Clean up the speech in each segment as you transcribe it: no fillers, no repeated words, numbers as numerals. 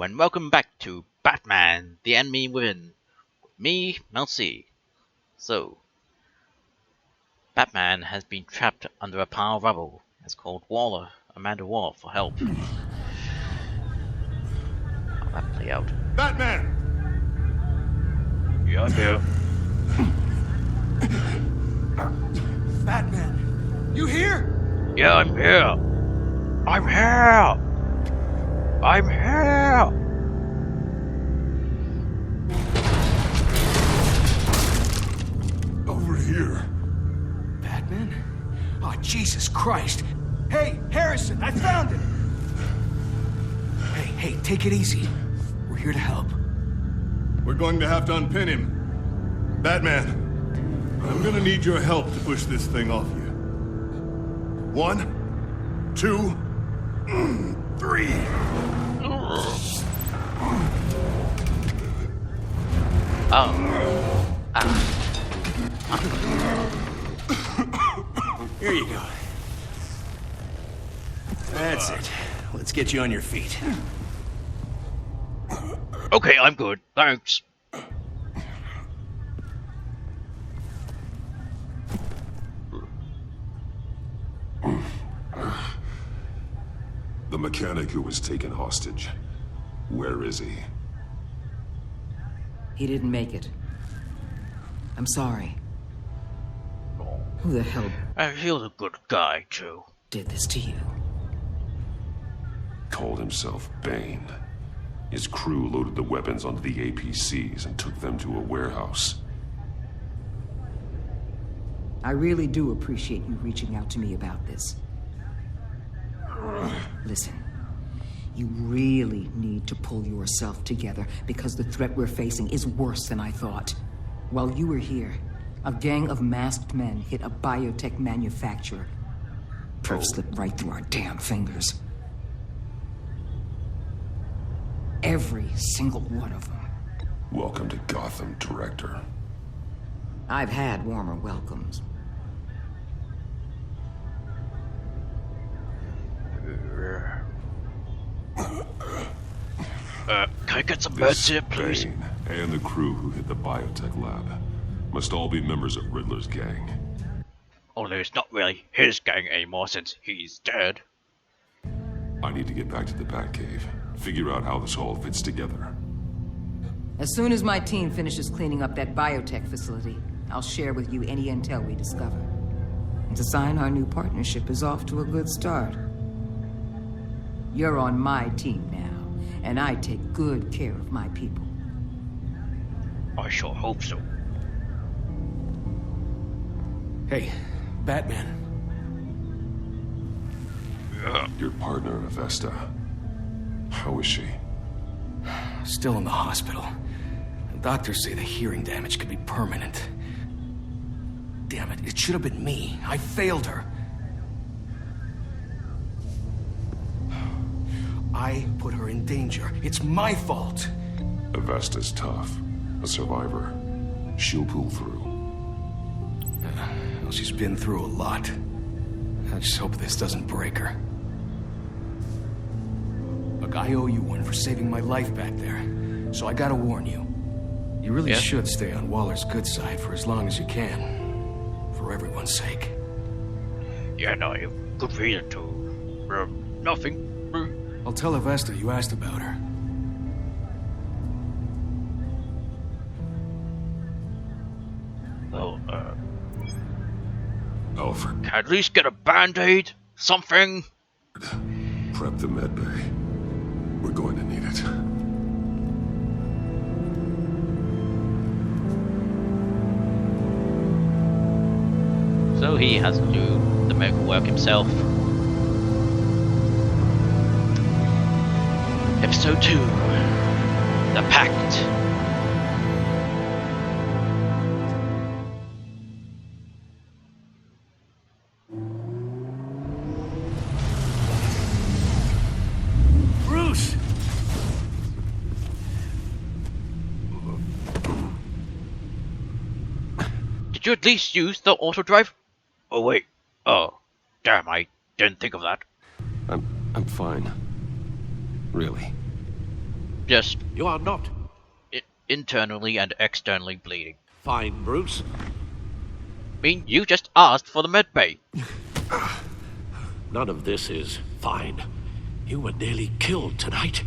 and welcome back to Batman, the Enemy Within. With me, Mel C. So, Batman has been trapped under a pile of rubble. Has called Amanda Waller for help. How'll that play out? Batman! Yeah, I'm here. Batman! You here? Yeah, I'm here! I'm here! I'm here! Over here. Batman? Oh, Jesus Christ! Hey, Harrison, I found him! Hey, take it easy. We're here to help. We're going to have to unpin him. Batman, I'm gonna need your help to push this thing off you. 1, 2, 3. Here you go. That's it. Let's get you on your feet. Okay, I'm good. Thanks. The mechanic who was taken hostage. Where is he? He didn't make it. I'm sorry. Who the hell He was a good guy, too. did this to you? Called himself Bane. His crew loaded the weapons onto the APCs and took them to a warehouse. I really do appreciate you reaching out to me about this. Listen, you really need to pull yourself together because the threat we're facing is worse than I thought. While you were here, a gang of masked men hit a biotech manufacturer. Perf slipped right through our damn fingers. Every single one of them. Welcome to Gotham, Director. I've had warmer welcomes. Can I get some meds here, please? Bane and the crew who hit the biotech lab must all be members of Riddler's gang. Although it's not really his gang anymore since he's dead. I need to get back to the Batcave, figure out how this all fits together. As soon as my team finishes cleaning up that biotech facility, I'll share with you any intel we discover. And to sign our new partnership is off to a good start. You're on my team now, and I take good care of my people. I sure hope so. Hey, Batman. Your partner, Avesta. How is she? Still in the hospital. The doctors say the hearing damage could be permanent. Damn it, it should have been me. I failed her. I put her in danger. It's my fault. Avesta's tough. A survivor. She'll pull through. Well, she's been through a lot. I just hope this doesn't break her. Look, I owe you one for saving my life back there. So I gotta warn you. You really should stay on Waller's good side for as long as you can. For everyone's sake. Yeah, no, you have good reason to. Nothing. I'll tell Avesta you asked about her. Well, Alfred, can I at least get a band-aid? Something? prep the med bay. We're going to need it. So he has to do the medical work himself. Episode 2. The Pact. Bruce! Did you at least use the auto drive? Oh wait. Oh, damn, I didn't think of that. I'm fine. Really. Just You are not. internally and externally bleeding. Fine, Bruce. I mean, you just asked for the medbay. None of this is fine. You were nearly killed tonight.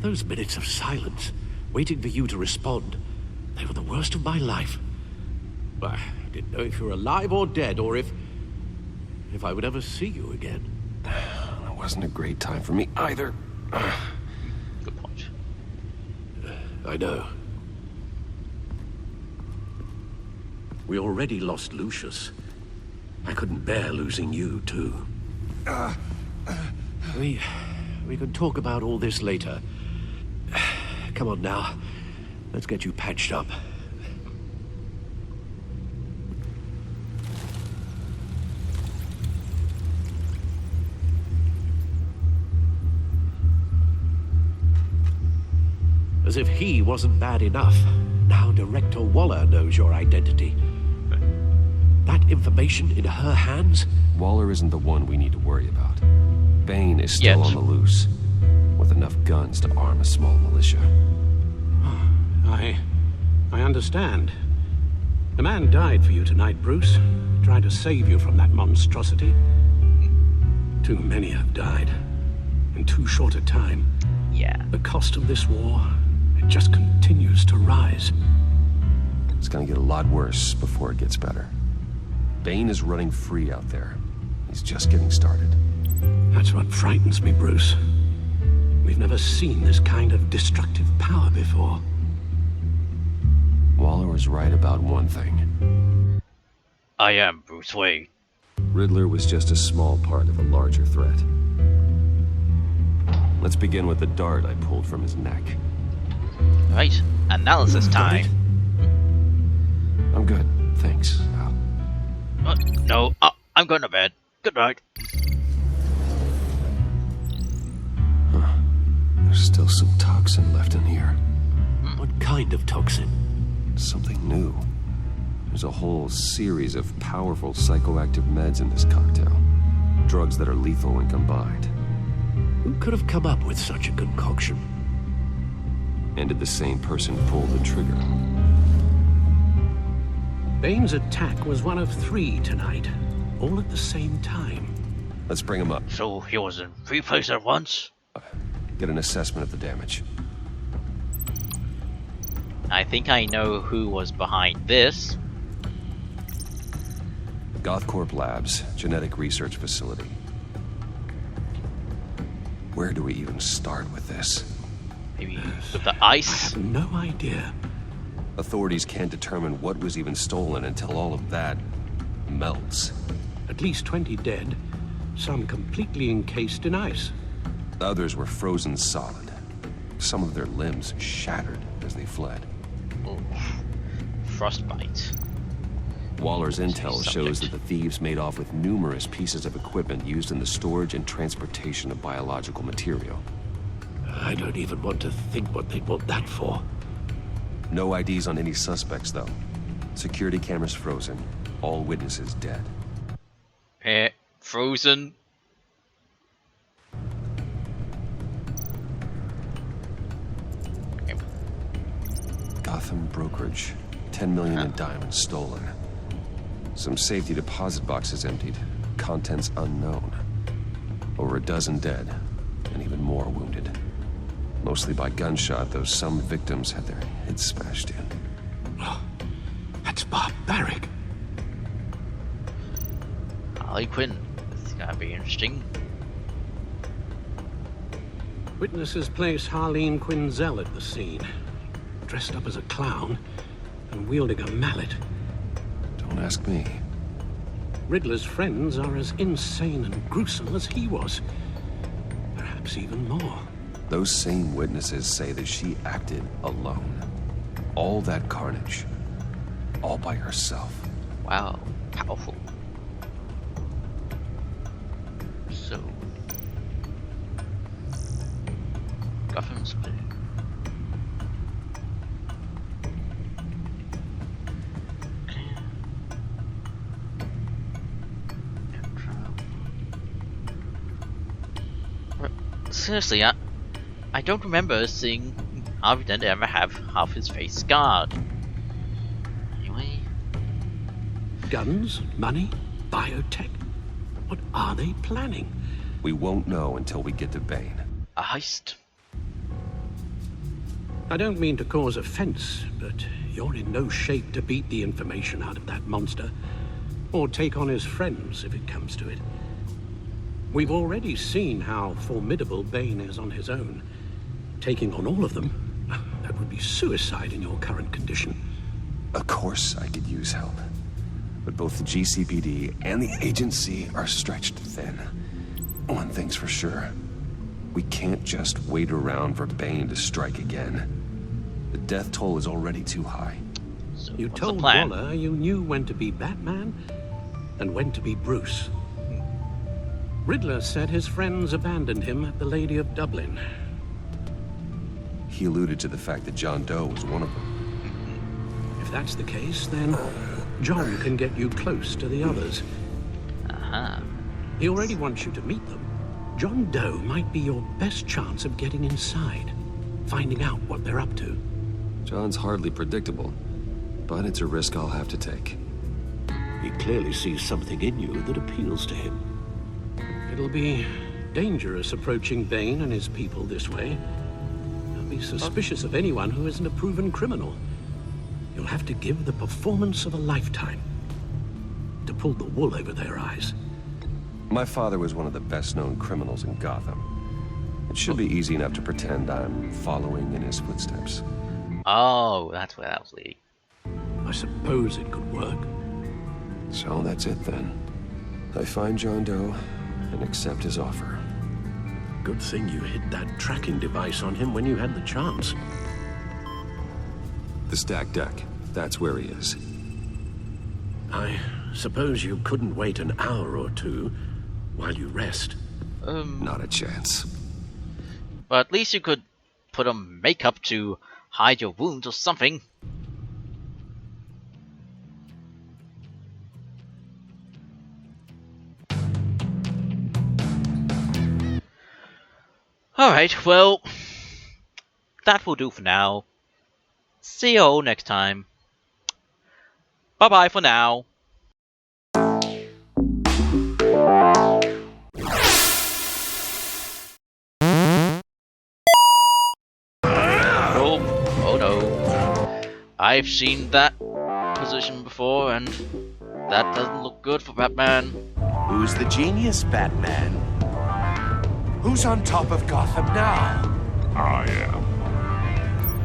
Those minutes of silence, waiting for you to respond, they were the worst of my life. I didn't know if you were alive or dead, or if I would ever see you again. It wasn't a great time for me either. Good point. I know. We already lost Lucius. I couldn't bear losing you, too. We can talk about all this later. Come on now. Let's get you patched up. As if he wasn't bad enough, now Director Waller knows your identity. That information in her hands? Waller isn't the one we need to worry about. Bane is still on the loose, with enough guns to arm a small militia. I understand. The man died for you tonight, Bruce. Trying to save you from that monstrosity. Too many have died. In too short a time. Yeah. The cost of this war, it just continues to rise. It's gonna get a lot worse before it gets better. Bane is running free out there. He's just getting started. That's what frightens me, Bruce. We've never seen this kind of destructive power before. Waller was right about one thing. I am Bruce Wayne. Riddler was just a small part of a larger threat. Let's begin with the dart I pulled from his neck. Right, analysis time. I'm good, thanks, Al. No, I'm going to bed. Good night. There's still some toxin left in here. What kind of toxin? Something new. There's a whole series of powerful psychoactive meds in this cocktail. Drugs that are lethal when combined. Who could have come up with such a concoction? And did the same person pull the trigger? Bane's attack was one of 3 tonight, all at the same time. Let's bring him up. So he was in 3 places at once? Get an assessment of the damage. I think I know who was behind this. Gothcorp Labs, genetic research facility. Where do we even start with this? Maybe with the I ice? have no idea. Authorities can't determine what was even stolen until all of that melts. At least 20 dead, some completely encased in ice. Others were frozen solid. Some of their limbs shattered as they fled. Oh, frostbite. Waller's intel Subject. shows that the thieves made off with numerous pieces of equipment used in the storage and transportation of biological material. I don't even want to think what they'd want that for. No IDs on any suspects, though. Security cameras frozen. All witnesses dead. Frozen. Gotham brokerage. 10 million in diamonds stolen. Some safety deposit boxes emptied. Contents unknown. Over a dozen dead, and even more wounded. Mostly by gunshot, though some victims had their heads smashed in. Oh, that's barbaric. Harley Quinn. This is gonna be interesting. Witnesses place Harleen Quinzel at the scene, dressed up as a clown and wielding a mallet. Don't ask me. Riddler's friends are as insane and gruesome as he was. Perhaps even more. Those same witnesses say that she acted alone. All that carnage. All by herself. Wow, powerful. So, Gotham's blue. Seriously, I don't remember seeing Harvey Dent ever have half his face scarred. Anyway. Guns? Money? Biotech? What are they planning? We won't know until we get to Bane. A heist? I don't mean to cause offense, but you're in no shape to beat the information out of that monster, or take on his friends if it comes to it. We've already seen how formidable Bane is on his own. Taking on all of them, that would be suicide in your current condition. Of course I could use help. But both the GCPD and the agency are stretched thin. One thing's for sure. We can't just wait around for Bane to strike again. The death toll is already too high. So You what's the told plan? Waller you knew when to be Batman and when to be Bruce. Riddler said his friends abandoned him at the Lady of Dublin. He alluded to the fact that John Doe was one of them. If that's the case, then John can get you close to the others. Uh-huh. He already wants you to meet them. John Doe might be your best chance of getting inside, finding out what they're up to. John's hardly predictable, but it's a risk I'll have to take. He clearly sees something in you that appeals to him. It'll be dangerous approaching Bane and his people this way. They'll be suspicious of anyone who isn't a proven criminal. You'll have to give the performance of a lifetime to pull the wool over their eyes. My father was one of the best-known criminals in Gotham. It should be easy enough to pretend I'm following in his footsteps. Oh, that's where that was leading. I suppose it could work. So that's it then. I find John Doe and accept his offer. Good thing you hid that tracking device on him when you had the chance. The stacked deck, that's where he is. I suppose you couldn't wait an hour or two while you rest. Not a chance. But at least you could put on makeup to hide your wounds or something. Alright, well, that will do for now. See you all next time. Bye bye for now. Oh no. I've seen that position before, and that doesn't look good for Batman. Who's the genius, Batman? Who's on top of Gotham now? I am.